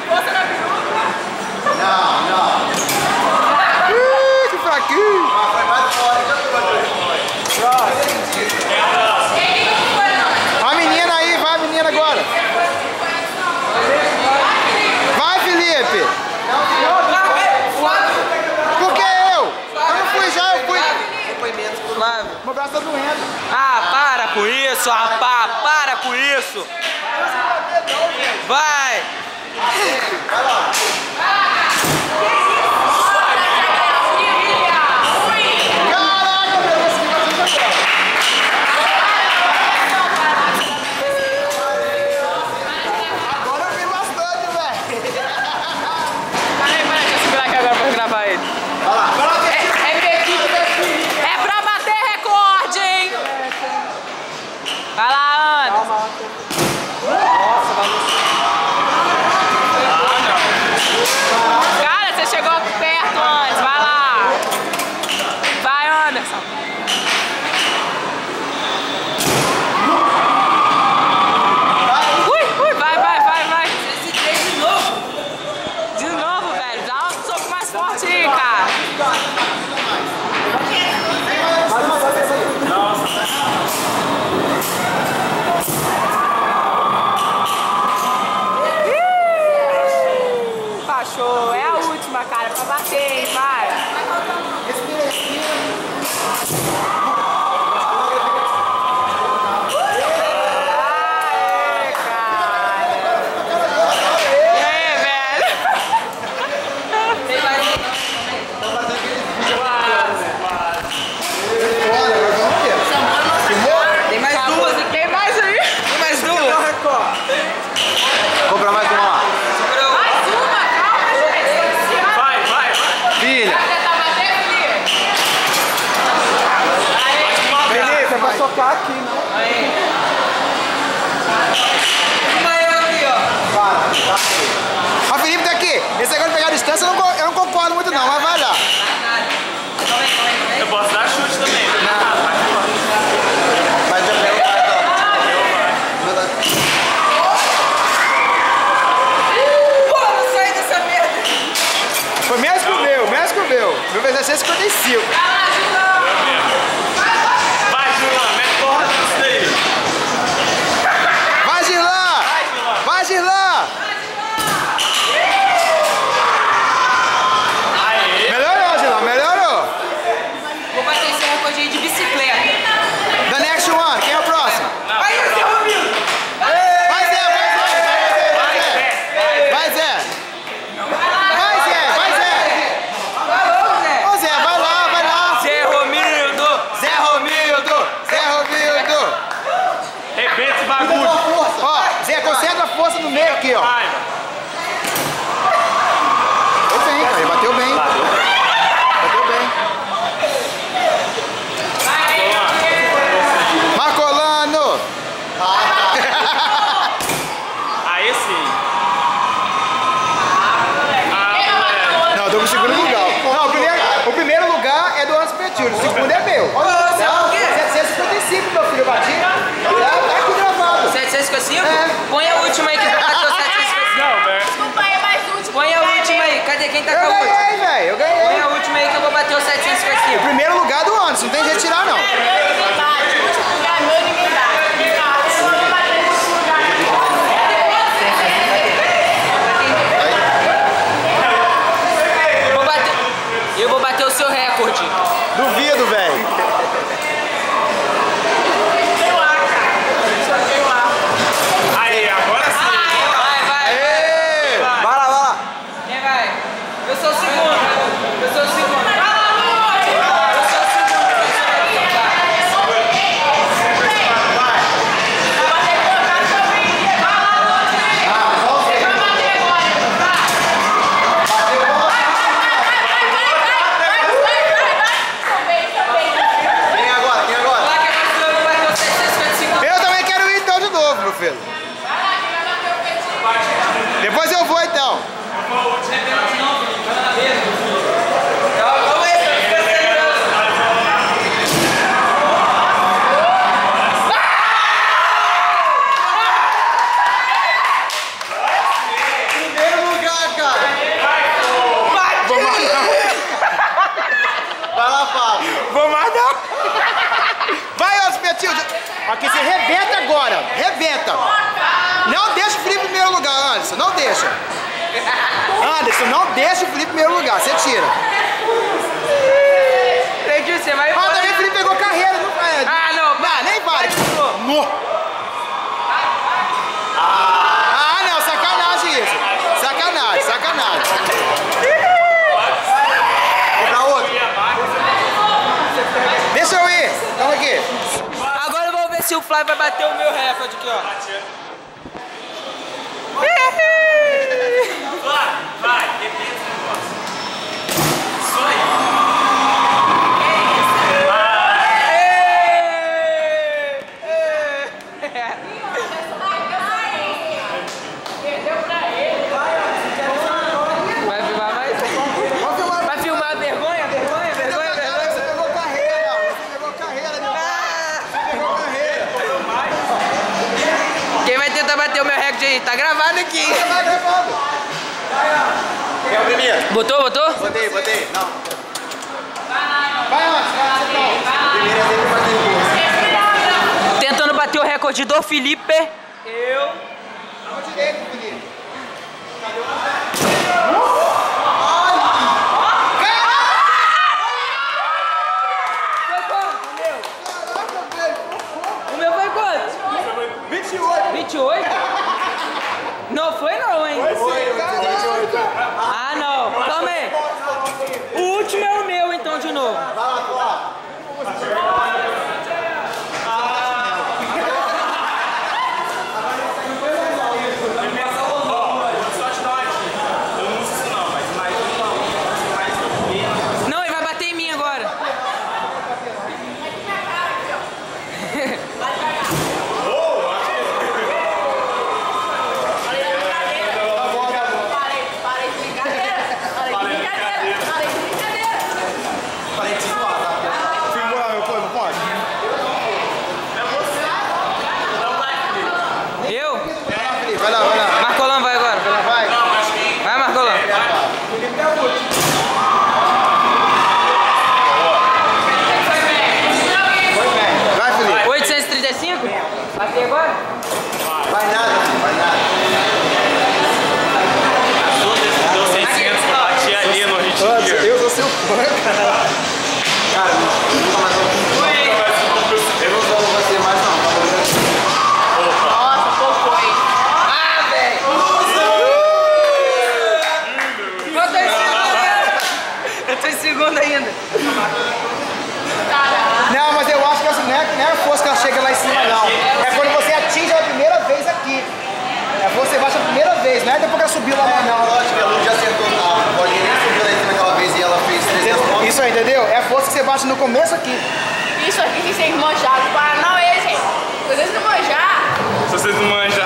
Força na peruca. Não. Que fraquinho. Foi mais fora, Vai a menina aí, vai a menina agora. Vai, Felipe. Por que eu? Eu não fui já, eu fui. Meu braço tá doendo. Ah, para com isso, rapaz, para com isso. Vai. Vai lá. Caraca, meu Deus, que vai ser agora eu vi bastante, velho. Peraí, deixa eu segurar aqui agora pra gravar ele. Vai lá. É pra bater recorde, hein? Vai lá, Ana. Nossa, cara, você chegou perto antes. Vai lá. Vai, Anderson. Ui, vai. De novo, velho. Dá um soco mais forte aí, cara. Baixou. É a última, cara, pra bater, hein? Vai. Aê, cara. E aí, velho? Tem mais duas. Tem mais aí? Tem mais duas? Compra mais uma lá. Mais uma, calma, gente. Vai. Filha. Vai tentar bater, Felipe? Felipe, é pra socar aqui, não? Aí. Uma eu aqui, ó. Ó, Felipe tá aqui. Esse negócio de pegar a distância eu não concordo muito não, mas vai lá. Eu posso dar chute também. Mas já pegou o cartão. Pô, não sai dessa merda. Foi menos que o meu. Meu vai ser 55. Vai, Juliano, mete porra nisso daí. Vai, Girlan! Vai, Girlan! Aê. Melhorou, Girlan, melhorou. Vou bater esse recorde aí de bicicleta. The next one, quem é o próximo? Aí, Zé Romildo. Vai, Zé! Ô, Zé, vai lá! Zé Romildo. Zé Romildo! Repete esse bagulho. Ó, Zé, concentra a força no meio aqui, ó. Vai. Bateu bem, cara, ele bateu bem. Bateu bem. Marcolano! Aí sim. Ah, Não, eu tô com o segundo lugar. Não, o primeiro lugar é do Anderson Petiro, o segundo é meu. Você é o quê? 755, meu filho, eu bati. Tá aqui gravado. 755? É. Põe a última aí que vai bater o 755. não, velho. Põe a última aí. Cadê? Quem tá com Eu a última? ganhei, velho, eu Põe ganhei. a última aí que eu vou bater o O 755. primeiro lugar é do Anderson, não tem jeito de tirar, não. Eu vou bater o seu recorde. Duvido, velho. Aí, agora sim. Vai. Ê, vai lá. Quem vai? Eu sou o segundo. Eu sou o segundo. Quem agora? Vai que eu vou bater o 755. Eu também quero ir então de novo, meu filho. Depois eu vou então. Aqui você rebenta agora. Rebenta. Não deixa o Felipe em primeiro lugar, Anderson. Não deixa. Anderson, não deixa o Felipe em primeiro lugar. Você tira. Entendi, você vai Ah, também o Felipe pegou carreira. Não vai. Ah, não. Não, nem vale. No. Ah, não. Sacanagem isso. Sacanagem, sacanagem. Vou pra outro. Deixa eu ir. Calma aqui. Agora eu vou ver se o Flávio vai bater o meu recorde aqui, ó. Vai, repete esse negócio. Isso aí. Vai filmar mais? Vai filmar a vergonha? Vergonha? Vergonha? Vergonha? Você pegou carreira. Você pegou carreira, meu pai. Você pegou carreira. Quem vai tentar bater o meu recorde aí? Tá gravado aqui. Vai gravando. Quem é o primeiro? Botou? Botou? Botei, botei. Não. Vai, Anderson. Primeiro é sempre bater o gol. Tentando bater o recorde do Felipe. Eu. Mão direita, Felipe. Foi quanto? O meu foi quanto? 28. 28? Não foi não, hein? Ah, não. Calma aí. O último é o meu, então, de novo. Não, ele vai bater em mim agora. Parei de zoar, tá? Filmou lá, meu pô, não pode? Eu? Vai lá, vai lá. Marcolão vai agora. Vai. Vai, Marcolão. Felipe é o último. Foi bem. Vai, Felipe. 835? Batei agora? Vai nada, filho, vai nada. Deu 600 pra bater ali no Rio de Janeiro. Eu sou seu fã, cara. Cara, nunca mais vou. Eu não vou você mais, não. Nossa, pô, foi. Ah, velho! Eu tô em segundo ainda. Não, mas eu acho que assim, não é a força que ela chega lá em cima, não. É quando você atinge a primeira vez aqui. É quando você bate a primeira vez, não é depois que ela subiu lá, não. Lógico que a Lu já acertou a bolinha, nem subiu lá em cima aquela vez e ela fez 300 pontos. Isso aí, entendeu? É a força que você bate no começo aqui. Isso aqui tem que ser manjado para não esse. Se vocês não manjar, Se vocês não manjam.